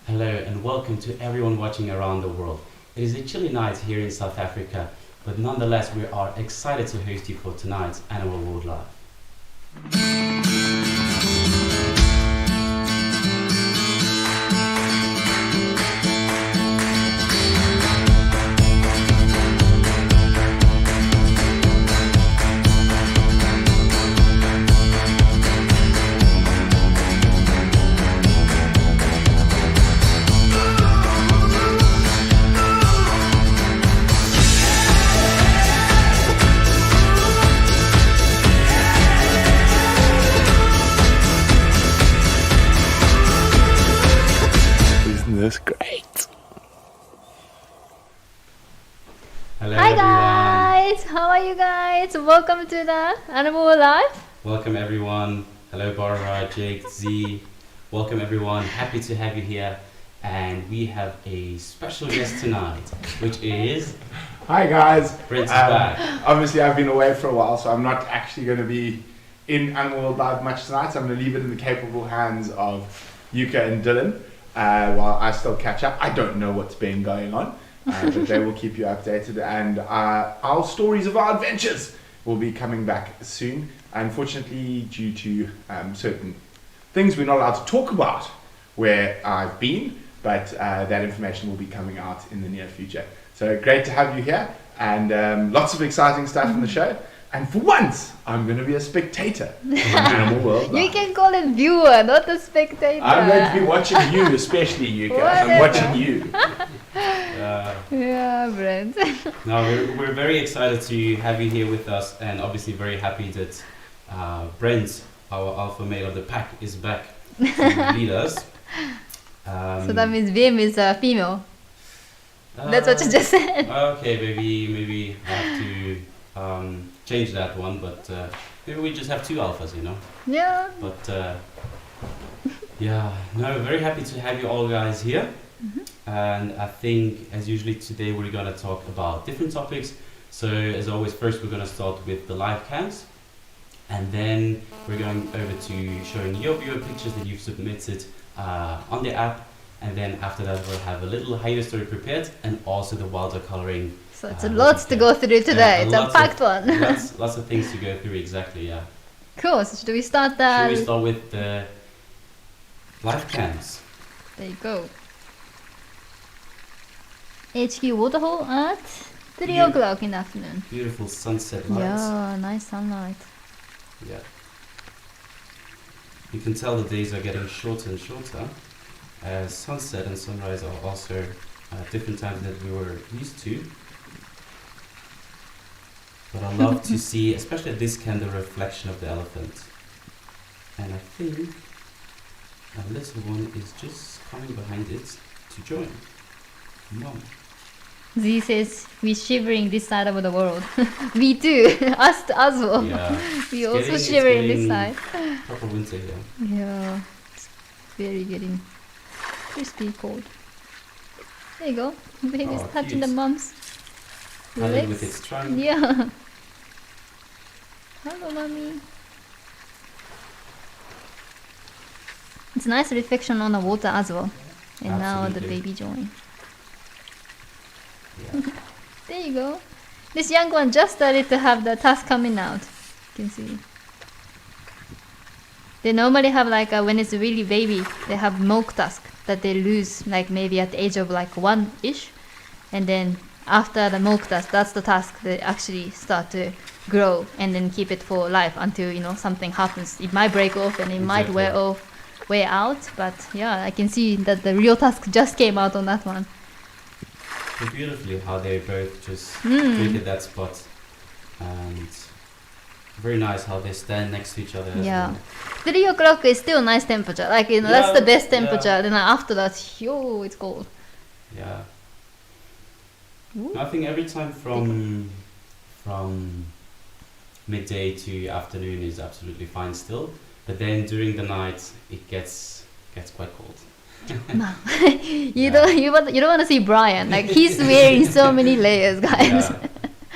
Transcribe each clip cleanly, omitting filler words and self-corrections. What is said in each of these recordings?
Hello and welcome to everyone watching around the world. It is a chilly night here in South Africa, but nonetheless we are excited to host you for tonight's Animal World Live. That's great. Hello Hi everyone. guys, how are you guys? Welcome to the Animal Life. Welcome everyone. Hello Barbara, Jake, Z. Welcome everyone. Happy to have you here. And we have a special guest tonight, which is Hi guys. Brent is back. Obviously, I've been away for a while, so I'm not actually going to be in Animal World Live much tonight. So I'm going to leave it in the capable hands of Yuka and Dylan while I still catch up. I don't know what's been going on, but they will keep you updated. And our stories of our adventures will be coming back soon. Unfortunately, due to certain things we're not allowed to talk about where I've been, but that information will be coming out in the near future. So great to have you here, and lots of exciting stuff in the show. And for once, I'm going to be a spectator on Animal World Live. You can call it viewer, not a spectator. I'm going to be watching you, especially Yuka. I'm Whatever. watching you. Yeah, Brent. No, we're very excited to have you here with us, and obviously very happy that Brent, our alpha male of the pack, is back to lead us. So that means Vim is a female. That's what you just said. Okay, maybe I have to change that one, but maybe we just have two alphas, you know. Yeah. But yeah, no, very happy to have you all guys here. And I think, as usually today, we're gonna talk about different topics. So as always, first we're gonna start with the live cams, and then we're going over to showing your viewer pictures that you've submitted on the app. And then after that, we'll have a little Hyena story prepared, and also the wilder coloring. So it's a lot to go through today. It's a lots packed one. Lots of things to go through, exactly, yeah. Cool. So should we start Should that? we start with the live cams? There you go. HQ waterhole at 3 Yeah. o'clock in the afternoon. Beautiful sunset lights. Yeah, nice sunlight. Yeah. You can tell the days are getting shorter and shorter. Sunset and sunrise are also different times that we were used to. But I love to see, especially at this cam, the reflection of the elephant. And I think a little one is just coming behind it to join. Mom. Z says we're shivering this side of the world. We too. Us as well. Yeah. We It's also it's shivering this getting side. Proper winter here. Yeah. It's very getting crispy cold. There you go. Baby's Oh, touching the cute. mom's Cuddling with legs. its trunk. Yeah. Hello, mommy. It's nice reflection on the water as well. And now the Absolutely. baby join. Yeah. There you go. This young one just started to have the tusk coming out. You can see. They normally have like when it's really baby, they have milk tusk that they lose like maybe at the age of like 1-ish, and then after the milk tusk, that's the tusk they actually start to grow and then keep it for life until something happens. It might break off and it might Exactly. wear out, but yeah, I can see that the real tusk just came out on that one. So beautifully how they both just Mm. drink at that spot, and very nice how they stand next to each other as Yeah. well. 3 o'clock is still nice temperature. Like that's the Yeah, best temperature. yeah. Then after that, it's cold. Yeah. Ooh. I think every time from midday to afternoon is absolutely fine still, but then during the night it gets quite cold. No. you don't want to see Brian. Like he's wearing so many layers, guys. Yeah.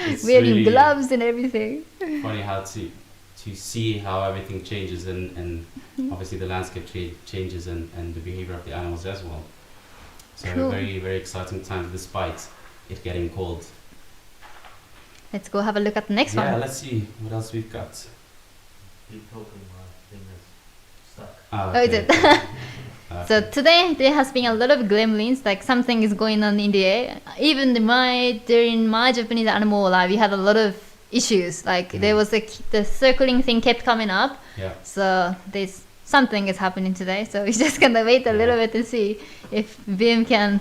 It's Wearing really gloves and everything. funny how to see how everything changes, and obviously the landscape changes, and the behavior of the animals as well. So Cool. very, very exciting times despite it getting cold. Let's go have a look at the next Yeah, one. let's see what else we've got. Keep talking, my thing is stuck. Ah, Oh, is okay. it? So Okay. today there has been a lot of gremlins, like something is going on in the air. Even during my Japanese animal life, we had a lot of issues. Like there was the circling thing kept coming up. Yeah. So there's something is happening today. So we're just gonna wait a little bit to see if Vim can,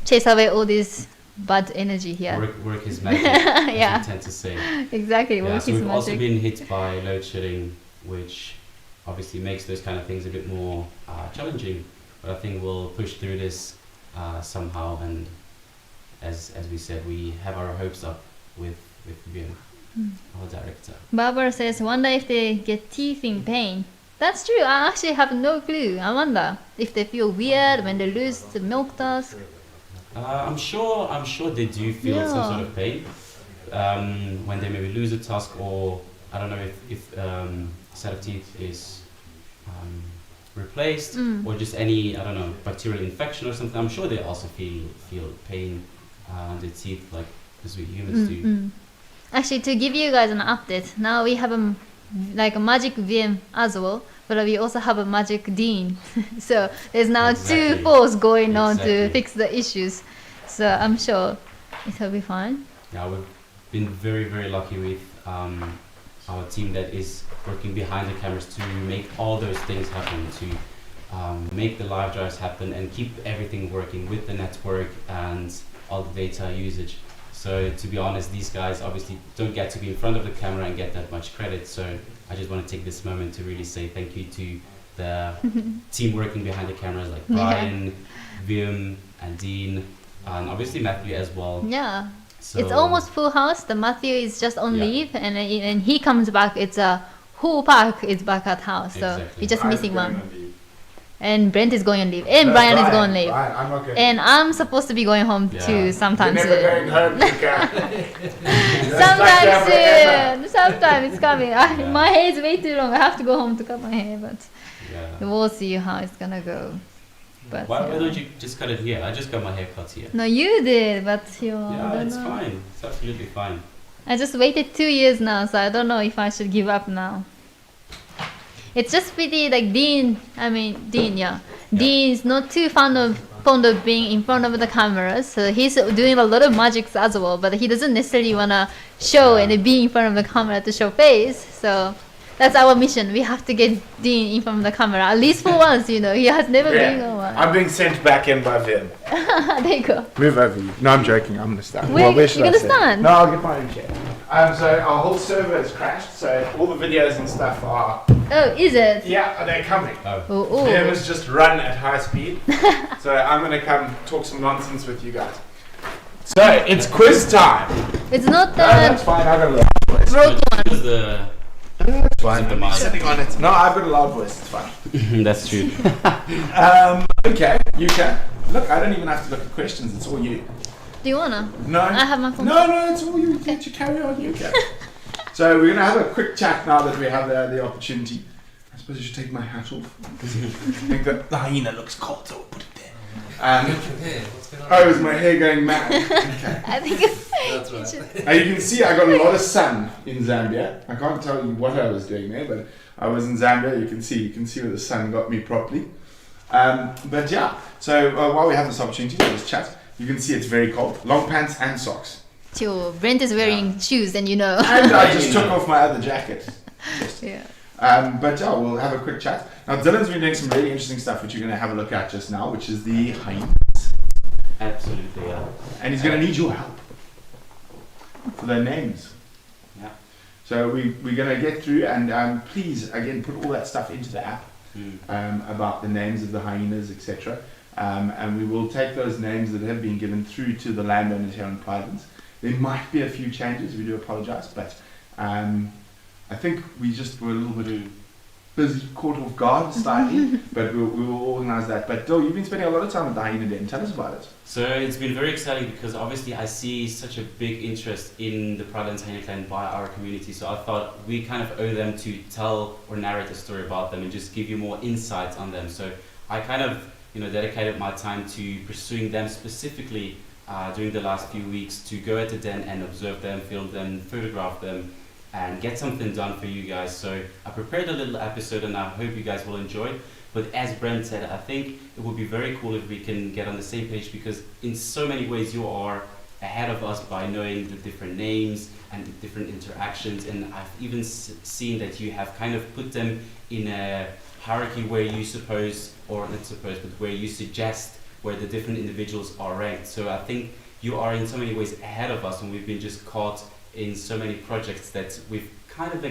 chase away all this bad energy here. Work his magic, as Yeah. we tend to say. Exactly, Yeah, work so his we've also magic. been hit by load shedding, which obviously makes those kind of things a bit more challenging. But I think we'll push through this somehow. And as we said, we have our hopes up with Björn, our director. Barbara says, wonder if they get teeth in pain. That's true. I actually have no clue. I wonder if they feel weird when they lose the milk tusk. I'm sure they do feel some sort of pain when they maybe lose a tusk, or I don't know if set of teeth is replaced, or just any, I don't know, bacterial infection or something. I'm sure they also feel pain on their teeth, like as we humans do. Actually, to give you guys an update, now we have a magic VM as well, but we also have a magic Dean. So there's now Exactly. two forces going on to Exactly. fix the issues. So I'm sure it'll be fine. Yeah, we've been very, very lucky with our team that is working behind the cameras to make all those things happen, to make the live drives happen and keep everything working with the network and all the data usage. So to be honest, these guys obviously don't get to be in front of the camera and get that much credit. So I just want to take this moment to really say thank you to the team working behind the cameras, like Brian, Wim, and Dean, and obviously Matthew as well. Yeah. So It's almost full house. The Matthew is just on Yeah. leave, and he comes back. It's a whole park is back at house. So Exactly. we're just missing I'm one. going on leave. And Brent is going on leave, and No, Brian is going on leave, Brian, I'm not going. and I'm supposed to be going home Yeah. too You're sometime never soon. going home, Yuka. Sometime forever. soon. Sometime it's coming. Yeah. My hair is way too long. I have to go home to cut my hair, but yeah. we'll see how it's gonna go. But Why yeah. don't you just cut it here? I just got my hair cut here. No, you did, but you. I Yeah, don't it's know. fine. It's absolutely fine. I just waited 2 years now, so I don't know if I should give up now. It's just pity, like Dean. Yeah. Dean's not too fond of being in front of the cameras, so he's doing a lot of magics as well. But he doesn't necessarily wanna show Yeah. and be in front of the camera to show face. So that's our mission. We have to get Dean in front of the camera at least for once. He has never been on one. I'm being sent back in by Vim. There you go. Move over you. No, I'm joking. I'm gonna stand. Where- where should you're I gonna sit? stand? No, I'll get my own chair. So our whole server has crashed. So all the videos and stuff are. Oh, is it? Yeah, they're coming. Oh, Vim oh. has just run at high speed. So I'm gonna come talk some nonsense with you guys. So it's quiz time. It's not No, that's the fine. I've got a loud voice. broke one. Use the It's fine. the I'm mic. sitting on it. No, I've got a loud voice. It's fine. That's true. Okay, Yuka. Look, I don't even have to look at questions. It's all you. Do you wanna? No. I have my phone. No, it's all you. Let you carry on, Yuka. So we're gonna have a quick chat now that we have the opportunity. I suppose I should take my hat off. I think that the hyena looks cold, so we'll put it there. What's going on? Oh, is my hair going mad? Okay. I think it's That's right. Now you can see I got a lot of sun in Zambia. I can't tell you what I was doing there, but I was in Zambia. You can see where the sun got me properly. But yeah, so while we have this opportunity to just chat, you can see it's very cold. Long pants and socks. Sure, Brent is wearing shoes, and And I just took off my other jacket. Yeah. But yeah, we'll have a quick chat. Now Dylan's been doing some really interesting stuff which you're going to have a look at just now, which is the hyena. Absolutely, yeah. And he's going to need your help for their names. Yeah. So we're going to get through and please, again, put all that stuff into the app about the names of the hyenas, etc. And we will take those names that have been given through to the landowners here on Pridelands. There might be a few changes, we do apologise, but I think we just were a little bit busy, caught off guard slightly, but we will organise that. But Dill, you've been spending a lot of time at the Hyena Den. Tell us about it. So it's been very exciting because obviously I see such a big interest in the Pridelands Hyena clan by our community. So I thought we kind of owe them to tell or narrate a story about them and just give you more insights on them. So I kind of dedicated my time to pursuing them specifically during the last few weeks, to go at the den and observe them, film them, photograph them, and get something done for you guys. So I prepared a little episode and I hope you guys will enjoy it. But as Brent said, I think it would be very cool if we can get on the same page, because in so many ways you are ahead of us by knowing the different names and the different interactions, and I've even seen that you have kind of put them in a hierarchy where you where you suggest where the different individuals are ranked. So I think you are in so many ways ahead of us, and we've been just caught in so many projects that we've kind of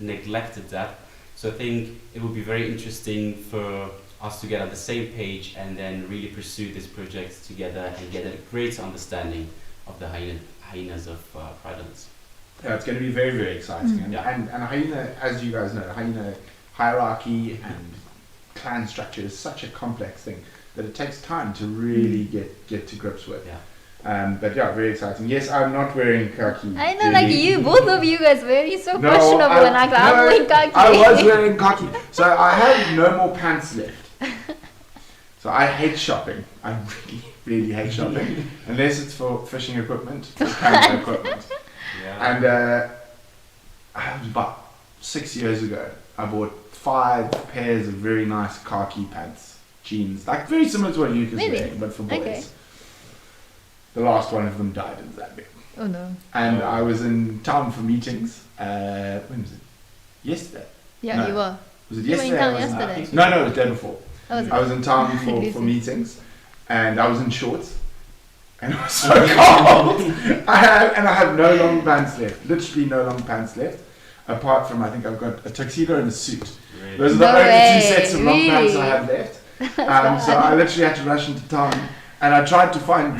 neglected that. So I think it would be very interesting for us to get on the same page and then really pursue this project together and get a great understanding of the hyenas of Pridelands. Yeah, it's going to be very, very exciting. And hyena, as you guys know, hyena hierarchy and clan structure is such a complex thing that it takes time to really get to grips with. Yeah. But yeah, very exciting. Yes, I'm not wearing khaki. I know, like really. you, both of you guys wearing so No, questionable, and I'm wearing khaki. I was wearing khaki. So I have no more pants left. So I hate shopping. I really, really hate shopping. Unless it's for fishing equipment, for camera equipment. Yeah. And about 6 years ago, I bought 5 pairs of very nice khaki pants, jeans, like very similar to what Yuka's wearing, but for boys. Okay. The last one of them died in Zambia. Oh no. And I was in town for meetings. When was it? Yesterday. Yeah, No. you were. Was it You were yesterday? in town or was it- yesterday. No, it was the day before. Oh, was it? I was in town for Lucy. meetings, and I was in shorts, and it was so cold. I have no long pants left. Literally no long pants left, apart from I think I've got a tuxedo and a suit. Really? Those are No the only way, 2 sets of long pants I really? have left. So I literally had to rush into town, and I tried to find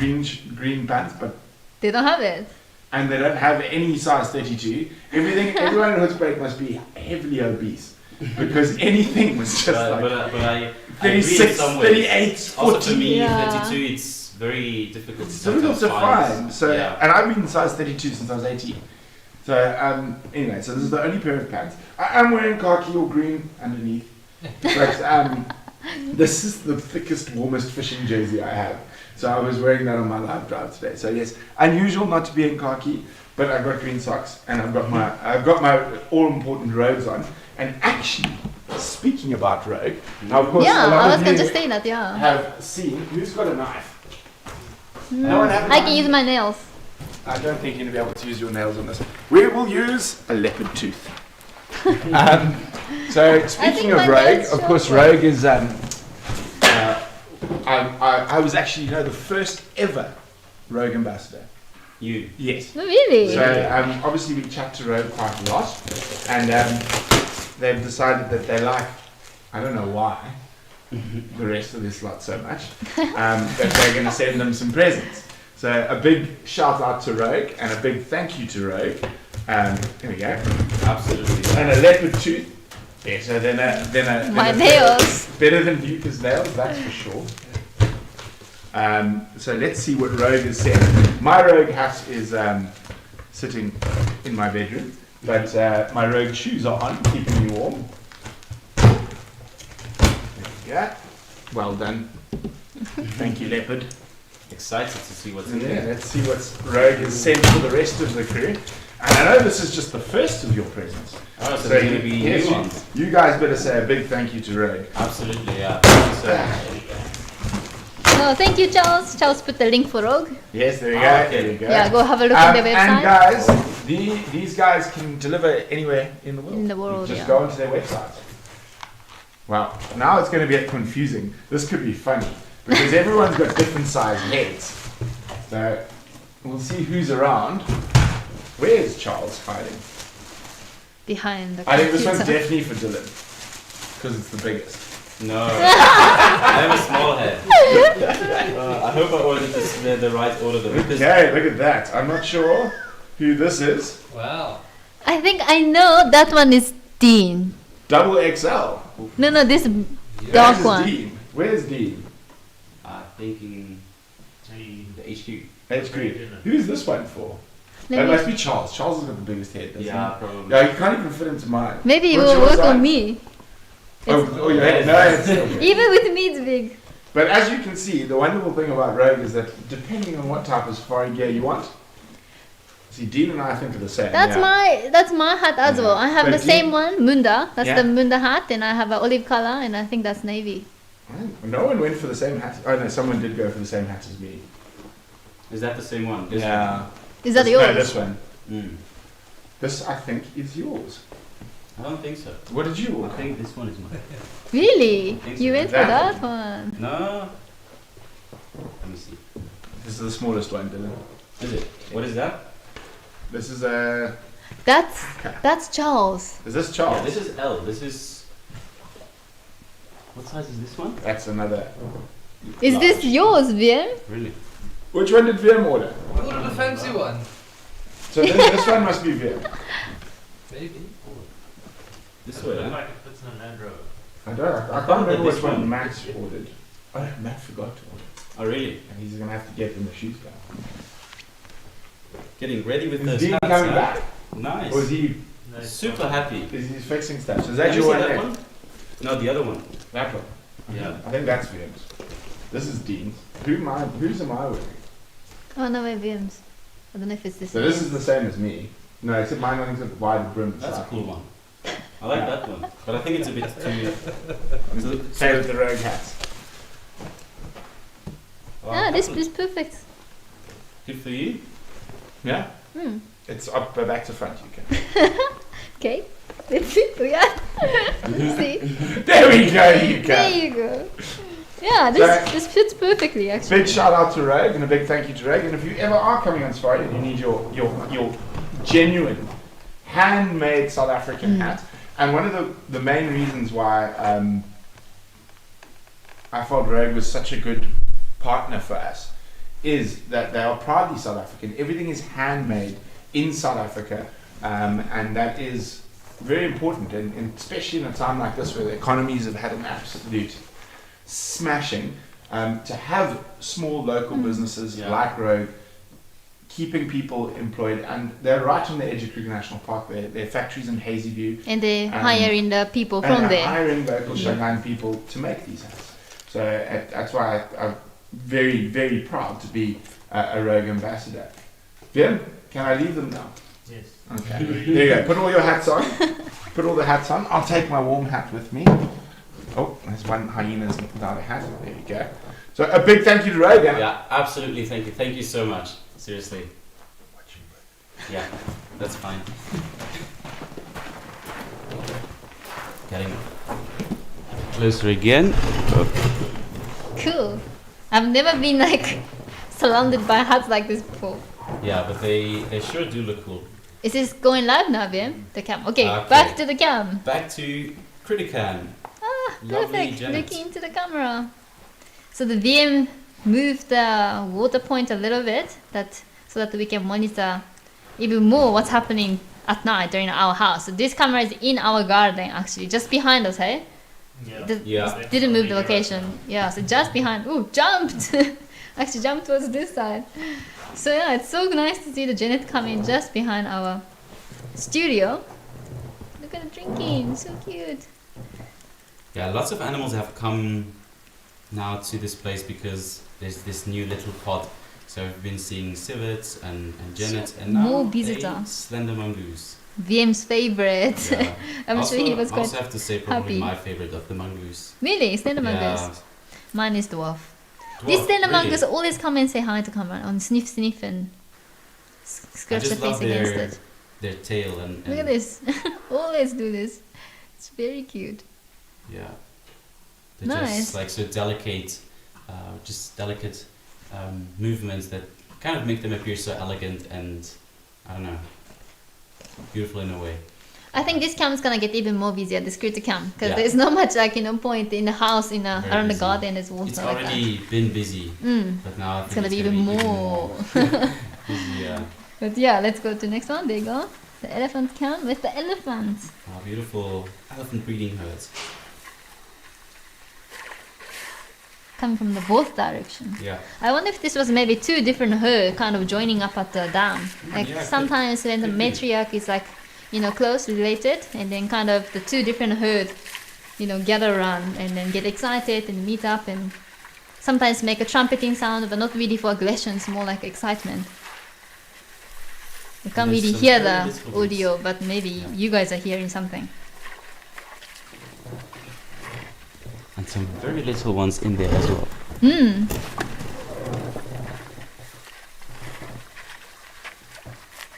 green pants, but They don't have it. and they don't have any size 32. Everyone in Hoedspruit must be heavily obese. Because anything was just But I 36, 38, 40. Also for me, Yeah. 32, it's very difficult It's difficult to sometimes find. So, yeah. and I've been in size 32 since I was 18. So anyway, so this is the only pair of pants. I'm wearing khaki or green underneath. But this is the thickest, warmest fishing jersey I have. So I was wearing that on my live drive today. So yes, unusual not to be in khaki, but I've got green socks and I've got my all important robes on. And actually, speaking about rogue, now of course Yeah, a lot I was of going you to say that, yeah. have seen who's got a knife. No one have a I knife? can use my nails. I don't think you're going to be able to use your nails on this. We will use a leopard tooth. So speaking of my rogue, nails of show course, up. rogue is I was actually the first ever rogue ambassador. You. Yes. No, really? So obviously we chat to rogue quite a lot, and they've decided that they like, I don't know why, the rest of this lot so much, that they're going to send them some presents. So a big shout out to Rogue and a big thank you to Rogue. Here we go. Absolutely. And a leopard tooth. Better than a My nails. Better than Yuka's nails, that's for sure. So let's see what Rogue has said. My Rogue hat is sitting in my bedroom, but my Rogue shoes are on, keeping me warm. There we go. Well done. Thank you, Leopard. Excited to see what's in Yeah, there. let's see what Rogue has sent for the rest of the crew. And I know this is just the first of your presents. Oh, so there's going to be yes, new ones. you guys better say a big thank you to Rogue. Absolutely, yeah. Thank you so much. No, thank you, Charles. Charles put the link for Rogue. Yes, there you go. Okay. There you go. Yeah, go have a look on the website. And guys, these guys can deliver anywhere in the world. In the world, Just yeah. go onto their website. Wow, now it's going to get confusing. This could be funny because everyone's got different size heads. So we'll see who's around. Where's Charles hiding? Behind the I think this one's computer. definitely for Dylan because it's the biggest. No. I have a small head. I hope I ordered this the right order though. Because Okay, look at that. I'm not sure who this is. wow. I think I know that one is Dean. Double XL. No, this This dark is one. Dean. Where's Dean? I think in the HQ. HQ. Who's this one for? That Let must me, be Charles. Charles has got the biggest head, doesn't Yeah, he? probably. Yeah, you can't even fit into mine. maybe it What's will your work size? on me. Oh, your head? No, it's Even with me, it's big. But as you can see, the wonderful thing about Rogue is that depending on what type of safari gear you want, see, Dean and I think are the same. That's my hat as well. I have But the same one, Munda. That's Yeah. the Munda hat, and I have an olive color, and I think that's navy. No one went for the same hat. Oh no, someone did go for the same hat as me. Is that the same one? This Yeah. Is that No, yours? this one. one? This, I think, is yours. I don't think so. What did you I order? think this one is mine. Really? Thanks You for went for that. that one? No. Let me see. This is the smallest one, Dylan. Is it? What is that? This is a. That's Charles. Is this Charles? Yeah, this is L. This is. What size is this one? That's another. Is this Large. yours, VM? Really? Which one did VM order? I ordered a fancy one. So this one must be VM. Maybe. This It way, looks huh? like it fits in a Land Rover. I don't. I thought can't that remember this which one one- Max ordered. Oh, Matt forgot to order, Oh, really? and he's gonna have to get in the shoes now. Getting ready with Is those Dean hats, coming huh? back? Nice. Or is he? Nice Super one. happy. Is he fixing stuff? So is Can that you your see one? that there? one? No, the other one. That one. Yeah. I think that's VM's. This is Dean's. Who's am I wearing? Oh no, my VM's. I don't know if it's this. So this is the same as me. No, except mine only's got the wider brim. That's a cool one. I like that one. But I think it's a bit too. Same with the Rogue hats. Ah, this is perfect. Good for you. Yeah. Hmm. It's up back to front. You can. Okay. Let's see. Yeah. Let's see. There we go. You There can. you go. Yeah, So- this fits perfectly actually. Big shout out to Rogue and a big thank you to Rogue. And if you ever are coming on safari and you need your genuine handmade South African hat, and one of the main reasons why I felt Rogue was such a good partner for us is that they are proudly South African. Everything is handmade in South Africa, and that is very important, and especially in a time like this where the economies have had an absolute smashing, to have small local businesses Yeah. like Rogue keeping people employed, and they're right on the edge of Kruger National Park. Their factories in Hazyview, And they And- hiring the people and from they're there. hiring local Yeah. Shanghai people to make these hats. So that's why I'm very, very proud to be a Rogue ambassador. Vim, can I leave them now? Yes. Okay. There you go. Put all your hats on. Put all the hats on. I'll take my warm hat with me. Oh, there's one hyena's without a hat. There you go. So a big thank you to Rogue. Yeah, absolutely. Thank you. Thank you so much. Seriously. Yeah, that's fine. Getting closer again. Cool. I've never been like surrounded by hats like this before. Yeah, but they sure do look cool. Is this going live now, VM? The cam. Okay, Okay. back to the cam. Back to Critican. Ah, Lovely perfect. Janet. Looking into the camera. So the VM moved the water point a little bit, so that we can monitor even more what's happening at night during our house. So this camera is in our garden actually, just behind us, hey? Yeah. Yeah. It didn't move the location. Yeah, so just behind. Ooh, jumped! Actually jumped towards this side. So yeah, it's so nice to see the Janet coming just behind our studio. Look at the drinking, so cute. Yeah, lots of animals have come now to this place because there's this new little pod. So I've been seeing civets and Janet, and now More a visitor. slender mongoose. VM's favorite. Yeah. I'm also, sure he was I quite also have to say probably happy. my favorite of the mongoose. Really, slender mongoose. Yeah. Mine is dwarf. Dwarf, This slender really. mongoose always come and say hi to camera and sniff and scratch the just face love against their- it. Their tail and Look at this. Always do this. It's very cute. Yeah. They're Nice. just like so delicate, just delicate movements that kind of make them appear so elegant and, I don't know, beautiful in a way. I think this cam is gonna get even more busier, the security cam, because Yeah. there's not much like point in the house, Very around the busy. garden as well. It's like that. already been busy, but now I think It's gonna be even more. busy, yeah. But yeah, let's go to the next one. There you go. The elephant cam with the elephant. Our beautiful elephant breeding herds. Coming from the both direction. Yeah. I wonder if this was maybe two different herd kind of joining up at the dam. Like yeah, sometimes when the could be. matriarch is like, close related, and then kind of the two different herd, gather around and then get excited and meet up and sometimes make a trumpeting sound, but not really for aggression. It's more like excitement. You can't There's really some hear very the little audio, but maybe Yeah. you guys are hearing something. And some very little ones in there as well. Hmm.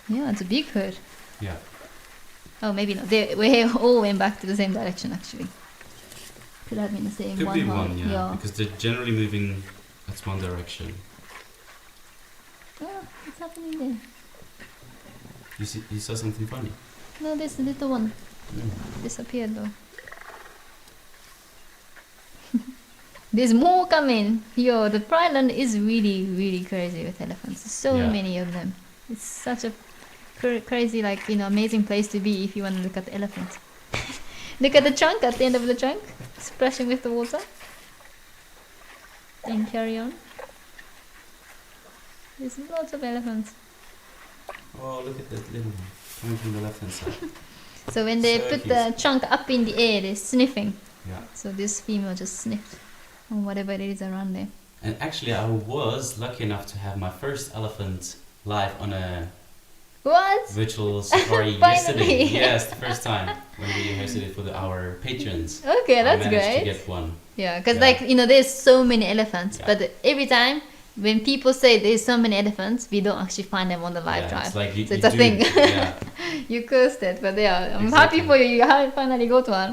Yeah, it's a big herd. Yeah. Oh, maybe not. We all went back to the same direction, actually. Could have been the same Could one. be herd. one, yeah. Because they're generally moving that's one direction. Oh, what's happening there? You saw something funny? No, this little one Mm. disappeared though. There's more coming. Yo, the Prideland is really, really crazy with elephants. So Yeah. many of them. It's such a crazy, like, amazing place to be if you want to look at the elephants. Look at the trunk, at the end of the trunk, splashing with the water. Then carry on. There's lots of elephants. Oh, look at that little one coming from the left hand side. So when they So put cute. the trunk up in the air, they're sniffing. Yeah. So this female just sniffed on whatever it is around there. And actually, I was lucky enough to have my first elephant live on a What? virtual safari Finally. yesterday. Yes, the first time when we hosted it for our patrons. Okay, that's I managed great. to get one. Yeah, because Yeah. there's so many elephants, Yeah. but every time when people say there's so many elephants, we don't actually find them on the live Yeah, drive. it's like you, So you it's a do- thing. Yeah, You cursed it, but yeah, I'm Exactly. happy for you. You finally got one.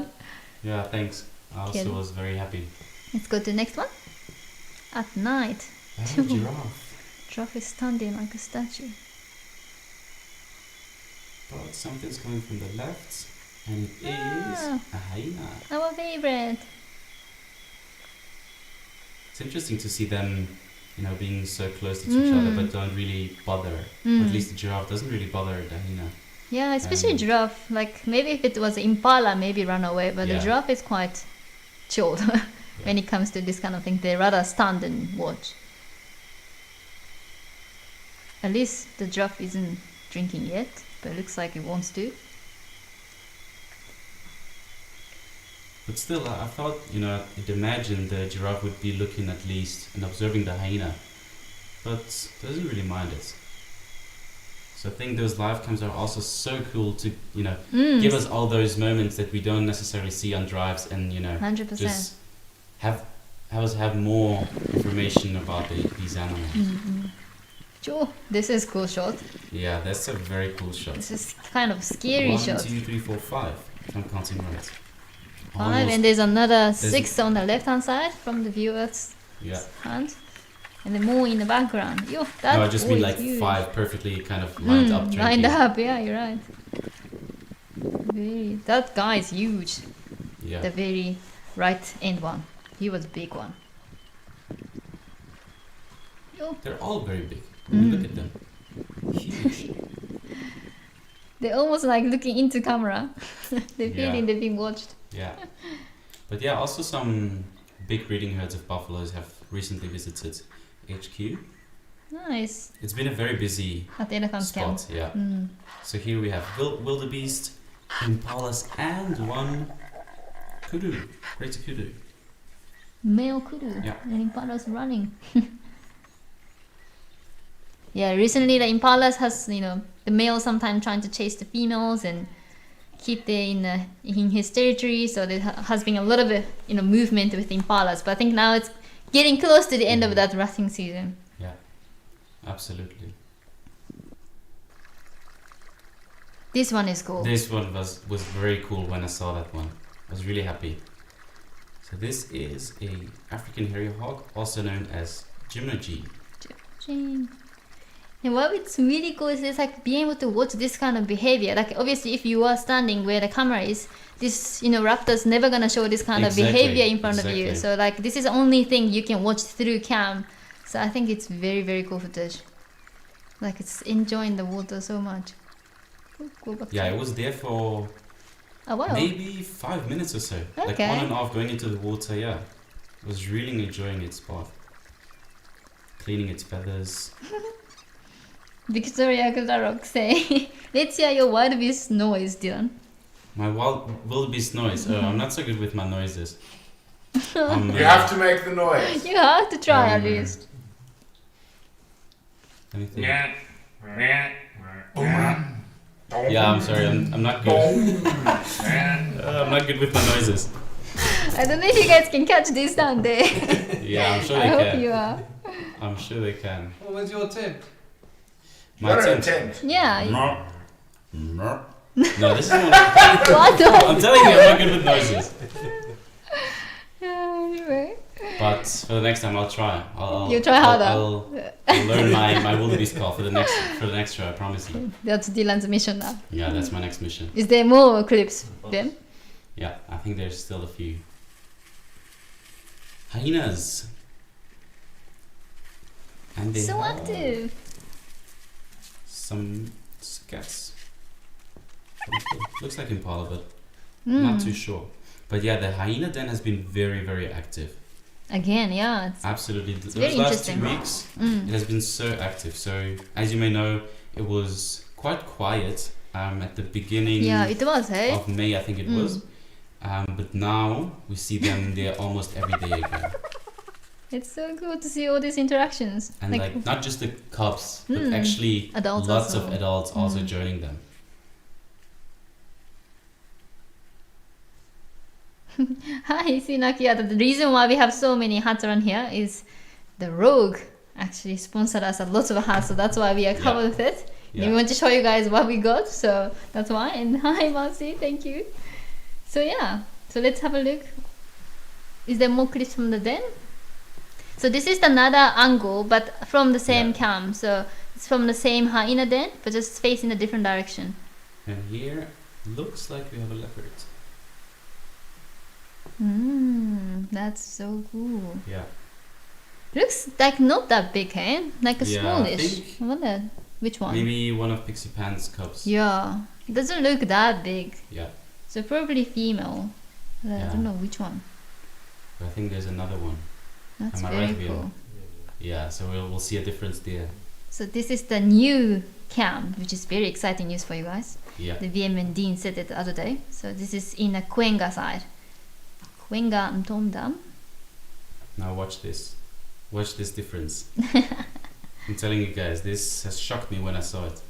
yeah. Thanks. I also Kidding. was very happy. Let's go to the next one. At night, Oh, giraffe. giraffe is standing like a statue. But something's coming from the left, and it is Ah. a hyena. Our favorite. It's interesting to see them, being so close to each other, but don't really bother. Mm. At least the giraffe doesn't really bother the hyena. Yeah, especially Um, giraffe. Like maybe if it was impala, maybe run away, but the Yeah. giraffe is quite chilled when it comes to this kind of thing. They rather stand and watch. At least the giraffe isn't drinking yet, but it looks like it wants to. But still, I thought, I'd imagine the giraffe would be looking at least and observing the hyena, but doesn't really mind it. So I think those live cams are also so cool to, give us all those moments that we don't necessarily see on drives, and 100%. just have us have more information about these animals. Mm-hmm. Sure, this is cool shot. Yeah, that's a very cool shot. This is kind of scary 1, shot. 2, 3, 4, 5. If I'm counting right. 5, Almost- and there's another 6 on the left hand side from the viewer's yeah. hand. And then more in the background. Yo, that No, I just mean boy like is huge. 5 perfectly kind of lined up. Drinking. Lined up, yeah, you're right. That guy is huge. Yeah. The very right end one. He was a big one. Yo, They're all very big. I mean, Mm. look at them. Huge. they're almost like looking into camera. They're Yeah. feeling they're being watched. Yeah. But yeah, also some big breeding herds of buffaloes have recently visited HQ. Nice. It's been a very busy At the elephant camp. spot. Yeah. Mm. So here we have wildebeest, impalas, and one kudu, greater kudu. Male kudu. Yeah. And impala's running. Yeah, recently the impalas has, the male sometimes trying to chase the females and keep them in his territory. So there has been a little bit, movement with impalas. But I think now it's getting close to the end of that rutting season. Yeah, absolutely. This one is cool. This one was very cool when I saw that one. I was really happy. So this is a African hairy hawk, also known as Jimoji. Jane. And what it's really cool is it's like being able to watch this kind of behavior. Like obviously if you are standing where the camera is, this raptor's never gonna show this kind Exactly, of behavior in front of you. exactly. So like this is the only thing you can watch through cam. So I think it's very, very cool footage. Like it's enjoying the water so much. Oh, go back Yeah, to- it was there for Oh wow. maybe 5 minutes or so. Like Okay. on and off going into the water, yeah. It was really enjoying its bath. Cleaning its feathers. Victoria Kuzarok say, let's hear your wildebeest noise, Dylan. My wildebeest noise. Oh, I'm not so good with my noises. You have to make the noise. You have to try at least. Let me think. Yeah, I'm sorry. I'm not good. I'm not good with my noises. I don't know if you guys can catch this down there. Yeah, I'm sure I they hope can. you are. I'm sure they can. What was your tent? You got a tent. Yeah. No, this is not. What? I'm telling you, I'm not good with noises. Anyway. But for the next time, I'll try. You try harder. I'll learn my wildebeest call for the next show. I promise you. That's Dylan's mission now. Yeah, that's my next mission. Is there more clips then? Yeah, I think there's still a few. Hyenas. And they So have active. some scats. Looks like impala, but not too sure. But yeah, the hyena den has been very, very active. Again, yeah. It's Absolutely. very Those last 2 interesting. weeks, it has been so active. So as you may know, it was quite quiet at the beginning yeah, it was, hey? of May, I think it was. But now we see them there almost every day again. It's so good to see all these interactions. And like not just the cubs, but actually Adults lots also. of adults also joining them. Hi, Sinakia. The reason why we have so many hats around here is the Rogue actually sponsored us a lot of hats, so that's why we are covered with it. Yeah. We want to show you guys what we got, so that's why. And hi, Marcy, thank you. So yeah, so let's have a look. Is there more clips from the den? So this is another angle, but from the same cam. So it's from the same hyena den, but just facing a different direction. And here looks like we have a leopard. That's so cool. Yeah. Looks like not that big, hey? Like a Yeah, I smallish. think I wonder which one. Maybe one of Pixie Pan's cubs. Yeah, it doesn't look that big. Yeah. So probably female. But I Yeah. don't know which one. But I think there's another one. That's Am I very right, Via? cool. Yeah, so we'll see a difference there. So this is the new cam, which is very exciting news for you guys. Yeah. The VM and Dean said it the other day. So this is in the Cuenca side. Cuenca Mtomdam. Now watch this. Watch this difference. I'm telling you guys, this has shocked me when I saw it.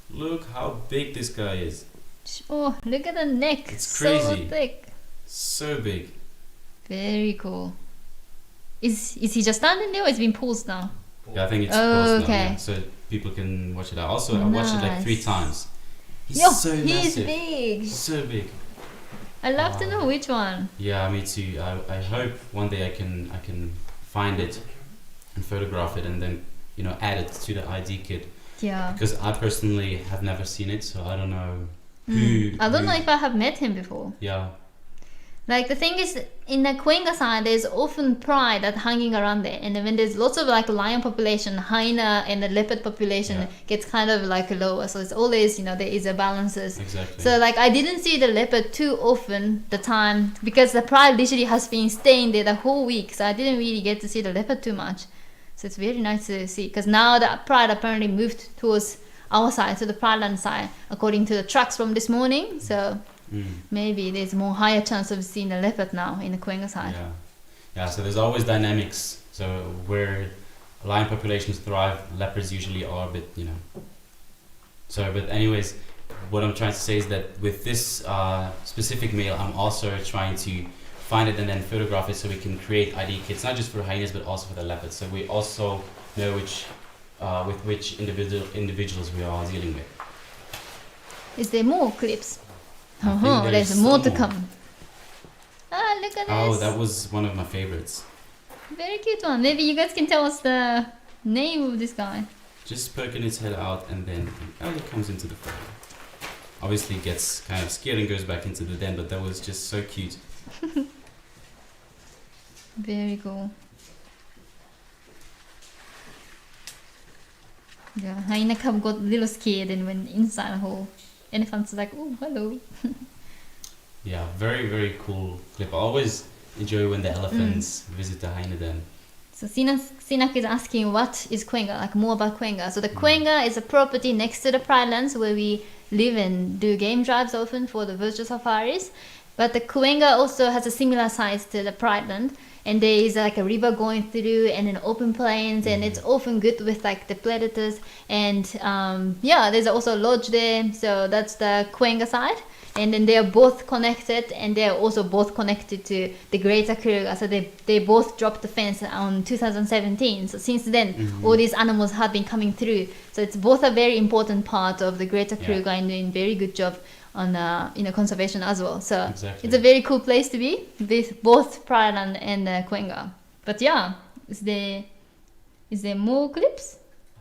Look how big this guy is. Oh, look at the neck. It's So crazy. thick. So big. Very cool. Is he just standing there or it's been paused now? Yeah, I think it's Oh, paused okay. now, yeah, so people can watch it out. Also, I watched it like 3 Nice. times. He's Yo, so he's massive. big. So big. I love to know which one. Yeah, me too. I hope one day I can find it and photograph it and then add it to the ID kit, Yeah. because I personally have never seen it, so I don't know who. I don't know if I have met him before. Yeah. Like the thing is, in the Cuenca side, there's often pride that hanging around there, and then when there's lots of like lion population, hyena and the leopard population gets kind of like lower. So it's always there is a balances. Exactly. So like I didn't see the leopard too often the time because the pride literally has been staying there the whole week, so I didn't really get to see the leopard too much. So it's very nice to see because now the pride apparently moved towards our side, to the Prideland side, according to the tracks from this morning. So. Maybe there's more higher chance of seeing the leopard now in the Cuenca side. Yeah. So there's always dynamics. So where lion populations thrive, leopards usually are a bit, So, but anyways, what I'm trying to say is that with this specific male, I'm also trying to find it and then photograph it so we can create ID kits, not just for hyenas but also for the leopards. So we also know with which individuals we are dealing with. Is there more clips? I think There's some more to come. Ah, look at this. Oh, that was one of my favorites. Very cute one. Maybe you guys can tell us the name of this guy. Just poking its head out and then it comes into the frame. Obviously gets kind of scared and goes back into the den, but that was just so cute. Very cool. Yeah, hyena cub got a little scared and went inside the hole. Elephant's like, oh, hello. Yeah, very, very cool clip. I always enjoy when the elephants visit the hyena den. So Sinak is asking what is Cuenca, like more about Cuenca. So the Cuenca is a property next to the Pridelands where we live and do game drives often for the virtual safaris. But the Cuenca also has a similar size to the Prideland, and there is like a river going through and an open plains, and it's often good with like the predators. And there's also a lodge there, so that's the Cuenca side. And then they are both connected, and they are also both connected to the Greater Kruger. So they both dropped the fence on 2017. So since then, all these animals have been coming through. So it's both a very important part of the Greater Kruger and doing very good job on conservation as well. So it's a very cool place to be with both Prideland and Cuenca. But yeah, is there more clips?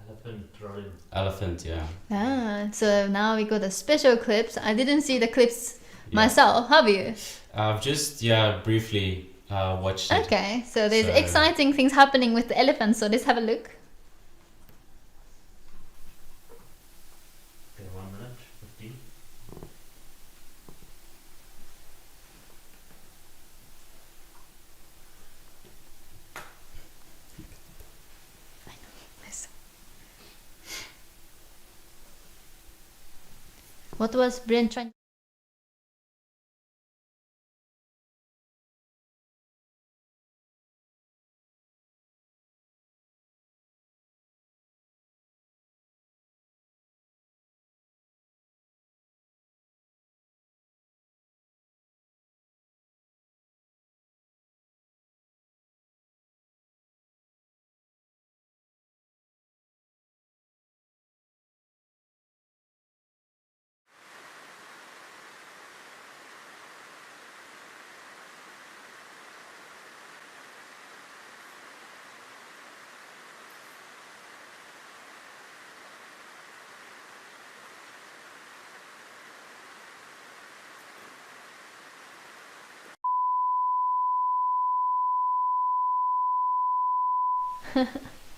Elephant rolling. Elephant, yeah. So now we got the special clips. I didn't see the clips myself. Have you? I've just briefly watched it. Okay, so there's exciting things happening with the elephants. So let's have a look. Okay, 1 minute, 15. What was Brent trying?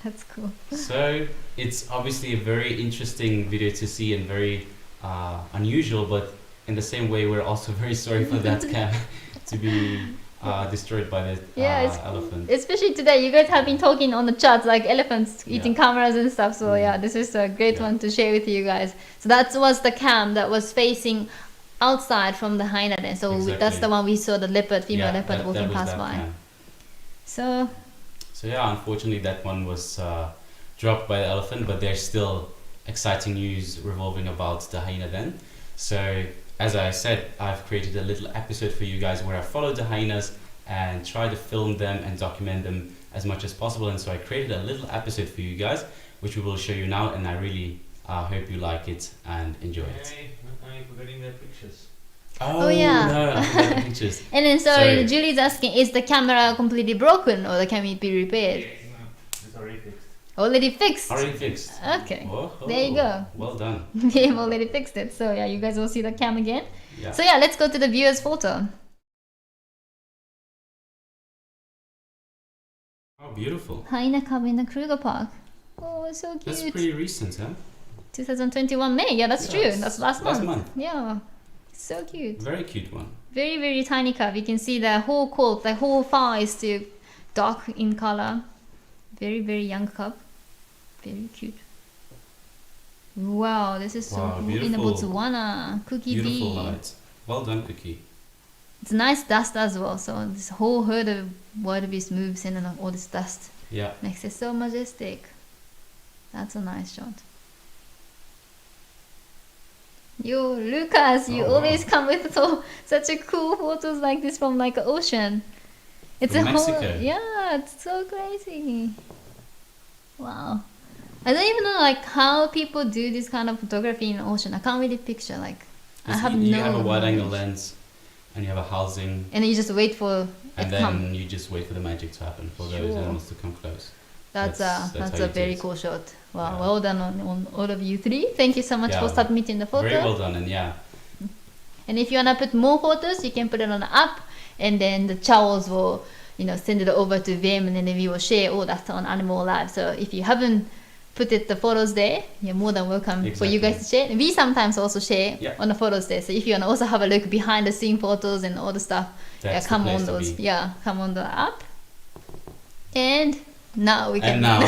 That's cool. So it's obviously a very interesting video to see and very unusual, but in the same way we're also very sorry for that cam to be destroyed by the elephant. Especially today, you guys have been talking on the chat like elephants eating cameras and stuff. So this is a great one to share with you guys. So that was the cam that was facing outside from the Hyena then. So that's the one we saw the leopard, female leopard walking past by. Cam. So yeah, unfortunately that one was dropped by the elephant, but there's still exciting news revolving about the hyena then. So as I said, I've created a little episode for you guys where I followed the hyenas and try to film them and document them as much as possible. And so I created a little episode for you guys, which we will show you now, and I really hope you like it and enjoy it. I'm forgetting the pictures. Oh yeah. No, I forgot the pictures. And then sorry, Julie's asking, is the camera completely broken or can it be repaired? It's already fixed. Already fixed? Already fixed. Okay. Oh, there you go. Well done. They've already fixed it. So yeah, you guys will see the cam again. Yeah. So yeah, let's go to the viewer's photo. Oh, beautiful. Hyena cub in the Kruger Park. Oh, so cute. That's pretty recent, huh? 2021 May. Yeah, that's true. That's last month. Yeah. So cute. Very cute one. Very, very tiny cub. You can see the whole coat, the whole fur is still dark in color. Very, very young cub. Very cute. Wow, this is so cool. In the Botswana. Cookie Beautiful bee. lights. Well done, Cookie. It's nice dust as well. So this whole herd of wildebeest moves in and all this dust. Yeah. Makes it so majestic. That's a nice shot. Yo, Lucas, you always come with such a cool photos like this from like an ocean. It's from a Mexico. whole, yeah, it's so crazy. Wow. I don't even know like how people do this kind of photography in the ocean. I can't really picture like. I have you no have a wide angle knowledge. lens, and you have a housing, And then you just wait for and it then come. you just wait for the magic to happen for those Sure. animals to come close. That's how a you do very it. cool shot. Wow, Yeah. well done on all of you three. Thank you so much Yeah, for submitting the photo. Very well done, and yeah. And if you wanna put more photos, you can put it on the app, and then the Charles will, send it over to them, and then we will share all that on Animal Lab. So if you haven't put the photos there, you're more than welcome for you guys to share. We sometimes also share on the photos there. So if you wanna also have a look behind the scene photos and all the stuff, That's come the on place to those. be. Yeah, come on the app. And Now we can. And now,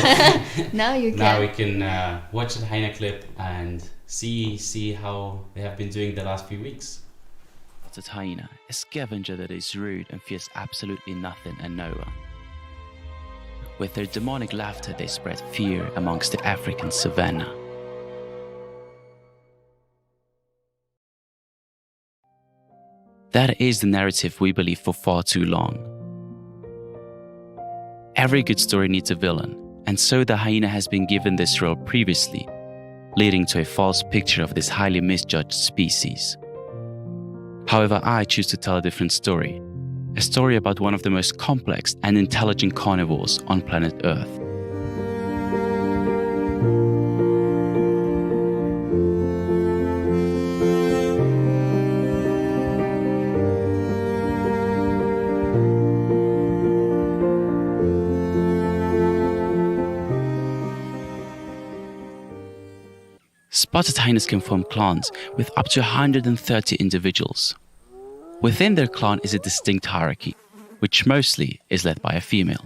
Now you now can. we can watch the Hyena clip and see how they have been doing the last few weeks. Spotted hyena, a scavenger that is rude and fears absolutely nothing and no one. With their demonic laughter, they spread fear amongst the African savannah. That is the narrative we believe for far too long. Every good story needs a villain, and so the hyena has been given this role previously, leading to a false picture of this highly misjudged species. However, I choose to tell a different story, a story about one of the most complex and intelligent carnivores on planet Earth. Spotted hyenas can form clans with up to 130 individuals. Within their clan is a distinct hierarchy, which mostly is led by a female.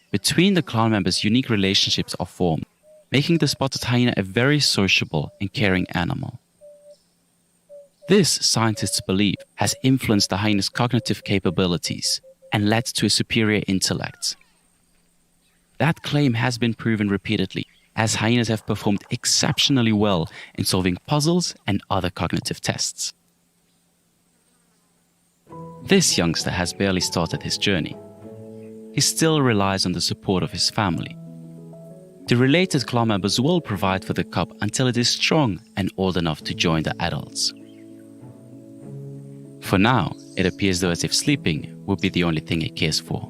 Between the clan members, unique relationships are formed, making the spotted hyena a very sociable and caring animal. This, scientists believe, has influenced the hyena's cognitive capabilities and led to a superior intellect. That claim has been proven repeatedly, as hyenas have performed exceptionally well in solving puzzles and other cognitive tests. This youngster has barely started his journey. He still relies on the support of his family. The related clan members will provide for the cub until it is strong and old enough to join the adults. For now, it appears though as if sleeping will be the only thing it cares for.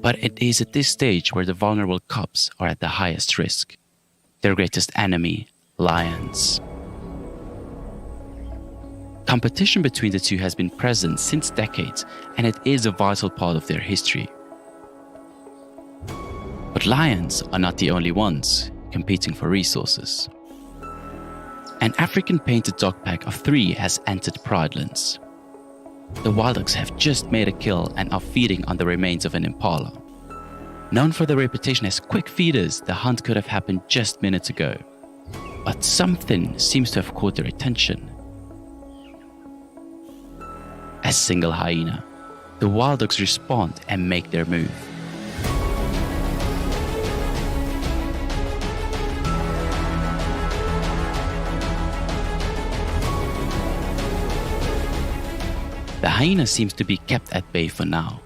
But it is at this stage where the vulnerable cubs are at the highest risk. Their greatest enemy, lions. Competition between the two has been present since decades, and it is a vital part of their history. But lions are not the only ones competing for resources. An African painted dog pack of 3 has entered Pridelands. The wild dogs have just made a kill and are feeding on the remains of an impala. Known for their reputation as quick feeders, the hunt could have happened just minutes ago. But something seems to have caught their attention. A single hyena. The wild dogs respond and make their move. The hyena seems to be kept at bay for now.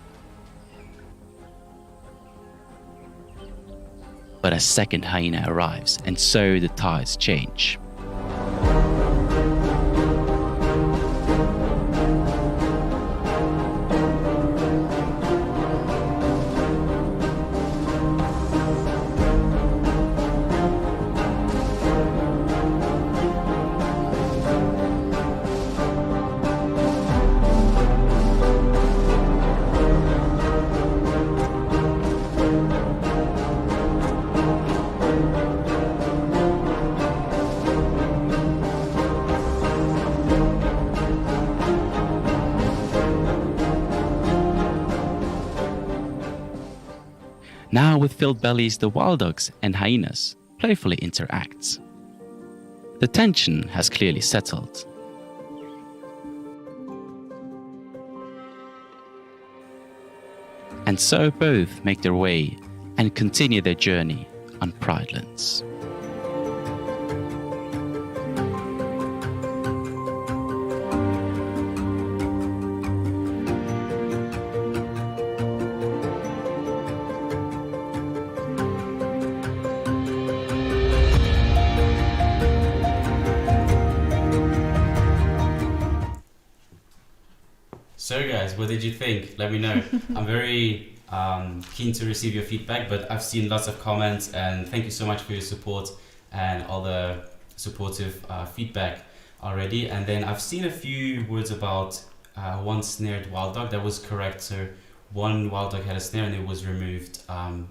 But a second hyena arrives, and so the tides change. Now with filled bellies, the wild dogs and hyenas playfully interact. The tension has clearly settled. And so both make their way and continue their journey on Pridelands. So guys, what did you think? Let me know. I'm very keen to receive your feedback, but I've seen lots of comments, and thank you so much for your support and all the supportive feedback already. And then I've seen a few words about one snared wild dog. That was correct. So one wild dog had a snare and it was removed.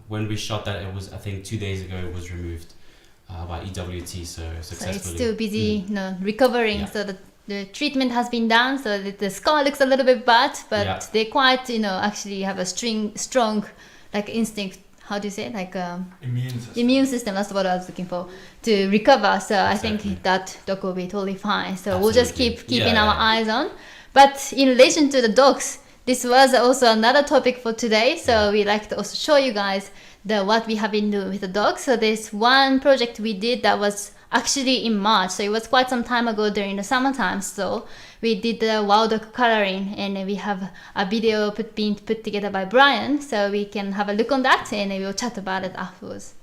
When we shot that, it was, I think, 2 days ago it was removed. by EWT so So successfully. it's still busy, recovering. Yeah. So the treatment has been done. So the scar looks a little bit bad, but Yeah. they quite, actually have a strong, like instinct. How do you say it? Like immune system. That's what I was looking for to recover. So I Exactly. think that dog will be totally fine. So we'll just Absolutely. keeping Yeah, our yeah. eyes on. But in relation to the dogs, this was also another topic for today. So Yeah. we like to also show you guys what we have been doing with the dogs. So there's one project we did that was actually in March. So it was quite some time ago during the summertime. So we did the wild dog coloring, and we have a video being put together by Brian. So we can have a look on that, and we'll chat about it afterwards.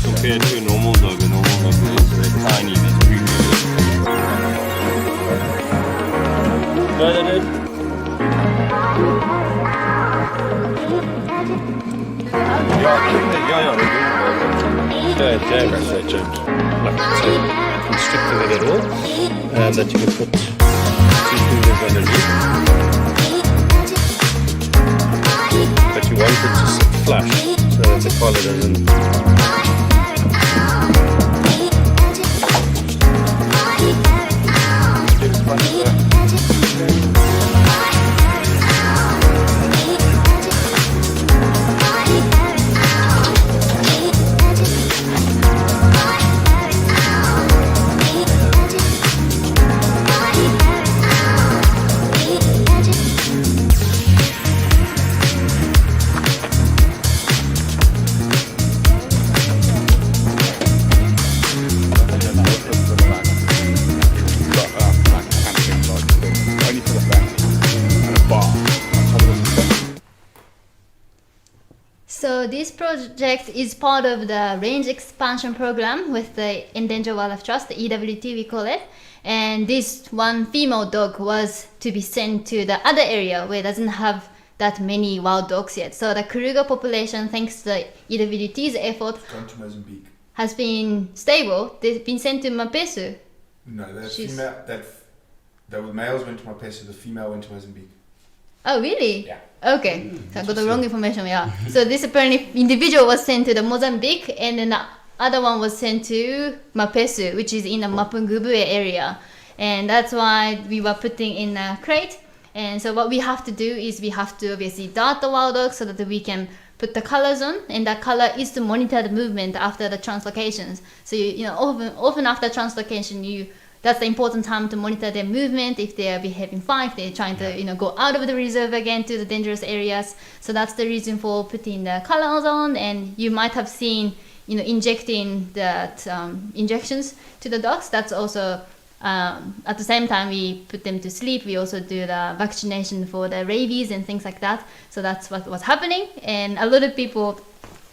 Compared to a normal dog is they're tiny, these premiums. No, they did. Yeah, James, that James. Like so constricting it at all, that you can put 2 fingers underneath. But you want it to sit flush so that the collar doesn't. So this project is part of the range expansion program with the Endangered Wildlife Trust, the EWT we call it. And this one female dog was to be sent to the other area where it doesn't have that many wild dogs yet. So the Kruger population, thanks to the EWT's effort, Gone to Mozambique. has been stable. They've been sent to Mapesu. No, the She's- female the males went to Mapesu, the female went to Mozambique. Oh, really? Yeah. Okay, so I got the wrong information, yeah. So this apparently individual was sent to the Mozambique, and then the other one was sent to Mapesu, which is in the Mapungubwe area. And that's why we were putting in a crate. And so what we have to do is we have to obviously dart the wild dogs so that we can put the colors on, and that color is to monitor the movement after the translocations. So often after translocation, that's the important time to monitor their movement. If they are behaving fine, if they're trying to go out of the reserve again to the dangerous areas. So that's the reason for putting the colors on. And you might have seen injecting that injections to the dogs. That's also at the same time we put them to sleep. We also do the vaccination for the rabies and things like that. So that's what was happening. And a lot of people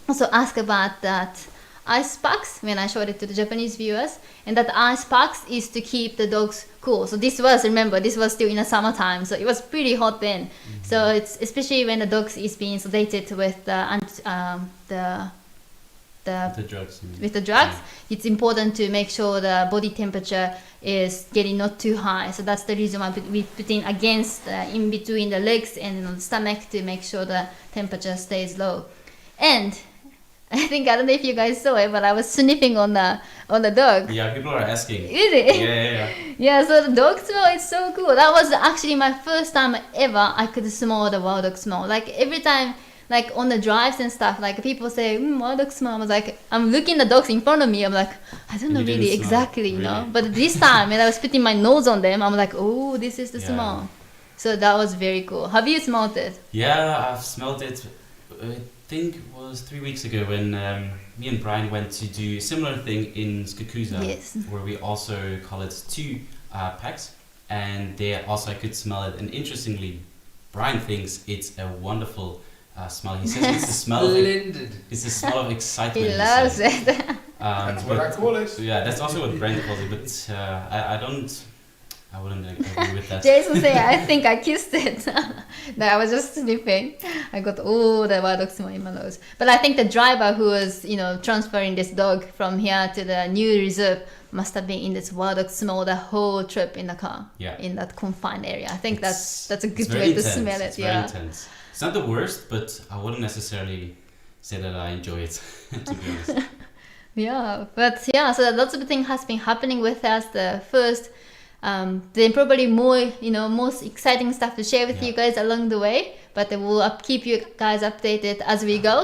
also ask about that ice packs when I showed it to the Japanese viewers, and that ice packs is to keep the dogs cool. So this was still in the summertime, so it was pretty hot then. Mm-hmm. So it's especially when the dogs is being sedated with the drugs. With the drugs, it's important to make sure the body temperature is getting not too high. So that's the reason why we put in against in between the legs and the stomach to make sure the temperature stays low. And I don't know if you guys saw it, but I was sniffing on the dog. Yeah, people are asking. Is it? Yeah. Yeah, so the dog smell is so cool. That was actually my first time ever I could smell the wild dog smell. Like every time, like on the drives and stuff, like people say, wild dog smell. I was like, I'm looking at the dogs in front of me. I'm like, I don't know You didn't really smell, exactly, really? But this time when I was putting my nose on them, I'm like, oh, this is the Yeah. smell. So that was very cool. Have you smelled it? Yeah, I've smelled it. I think it was 3 weeks ago when me and Brian went to do a similar thing in Skukuza, Yes. where we also call it 2 packs, and there also I could smell it. And interestingly, Brian thinks it's a wonderful smell. He says it's the smell of Splendid. it's the smell of excitement. He loves says. it. That's what I call it. Yeah, that's also what Brent calls it, but I wouldn't agree with that. Jason say, I think I kissed it. No, I was just sniffing. I got all the wild dog smell in my nose. But I think the driver who was, transferring this dog from here to the new reserve must have been in this wild dog smell the whole trip in the car. Yeah. In that confined area. I think that's a It's good very way to intense. smell it. It's Yeah. very intense. It's not the worst, but I wouldn't necessarily say that I enjoy it, to be honest. Yeah, but yeah, so lots of things has been happening with us. The first, then probably more, most exciting stuff to share with Yeah. you guys along the way. But we'll keep you guys updated as we go.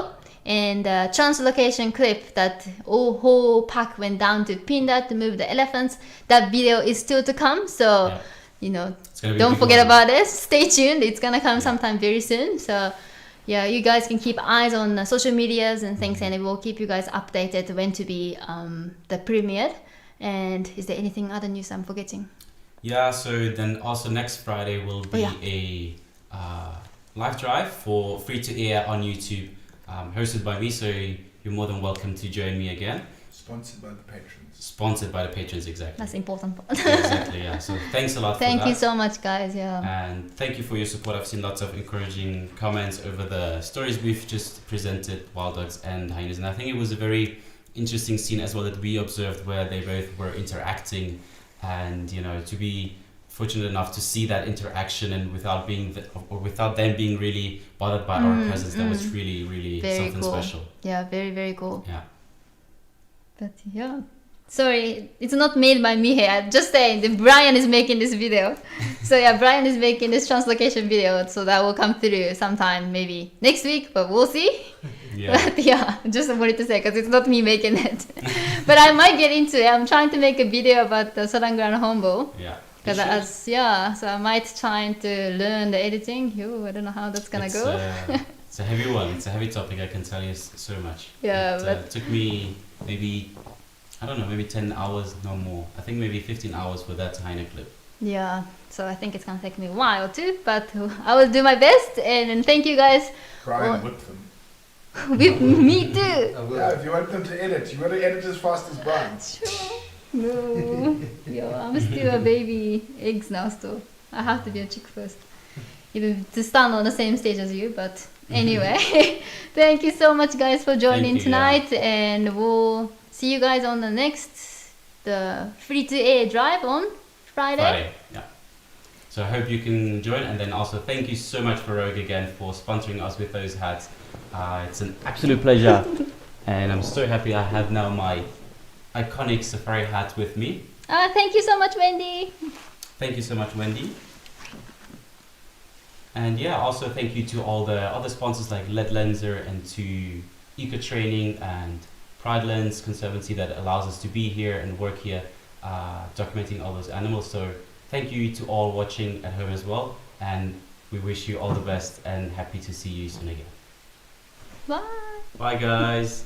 And translocation clip that whole pack went down to Pinda to move the elephants. That video is still to come. So, It's gonna be a don't big forget one. about it. Stay tuned. It's gonna come sometime very soon. So. Yeah, you guys can keep eyes on social medias and things, and it will keep you guys updated when to be the premiere. And is there anything other news I'm forgetting? Yeah, so then also next Friday will be a live drive for free to air on YouTube, hosted by me. So you're more than welcome to join me again. Sponsored by the patrons. Sponsored by the patrons, exactly. That's the important part. Exactly, yeah. So thanks a lot for that. Thank you so much, guys. Yeah. And thank you for your support. I've seen lots of encouraging comments over the stories we've just presented, wild dogs and hyenas. And I think it was a very interesting scene as well that we observed where they both were interacting, and to be fortunate enough to see that interaction and without them being really bothered by our presence, that was really, really Very something cool. special. Yeah, very, very cool. Yeah. But yeah. Sorry, it's not made by me here. Just saying, Brian is making this video. So yeah, Brian is making this translocation video. So that will come through sometime, maybe next week, but we'll see. Yeah. But yeah, just wanted to say because it's not me making it. But I might get into it. I'm trying to make a video about the Southern Grand Hombo. Yeah. Because so I might try to learn the editing. I don't know how that's gonna go. It's a heavy one. It's a heavy topic. I can tell you so much. Yeah, It took me maybe 10 hours, no more. I think maybe 15 hours for that Hyena clip. Yeah, so I think it's gonna take me a while too, but I will do my best. And thank you guys. Brian whipped them. With me too. I will. Yeah, if you want them to edit, you got to edit as fast as Brian. Sure. No. Yo, I'm still a baby eggs now still. I have to be a chick first. Even to stand on the same stage as you, but anyway. Thank you so much guys for joining tonight, and we'll see you guys on the free to air drive on Friday. Yeah. So I hope you can join, and then also thank you so much for Rogue again for sponsoring us with those hats. It's an absolute pleasure, and I'm so happy I have now my iconic safari hat with me. Thank you so much, Wendy. Thank you so much, Wendy. And yeah, also thank you to all the other sponsors like Lead Lenser and to Eco Training and Pridelands Conservancy that allows us to be here and work here documenting all those animals. So thank you to all watching at home as well, and we wish you all the best and happy to see you soon again. Bye. Bye guys.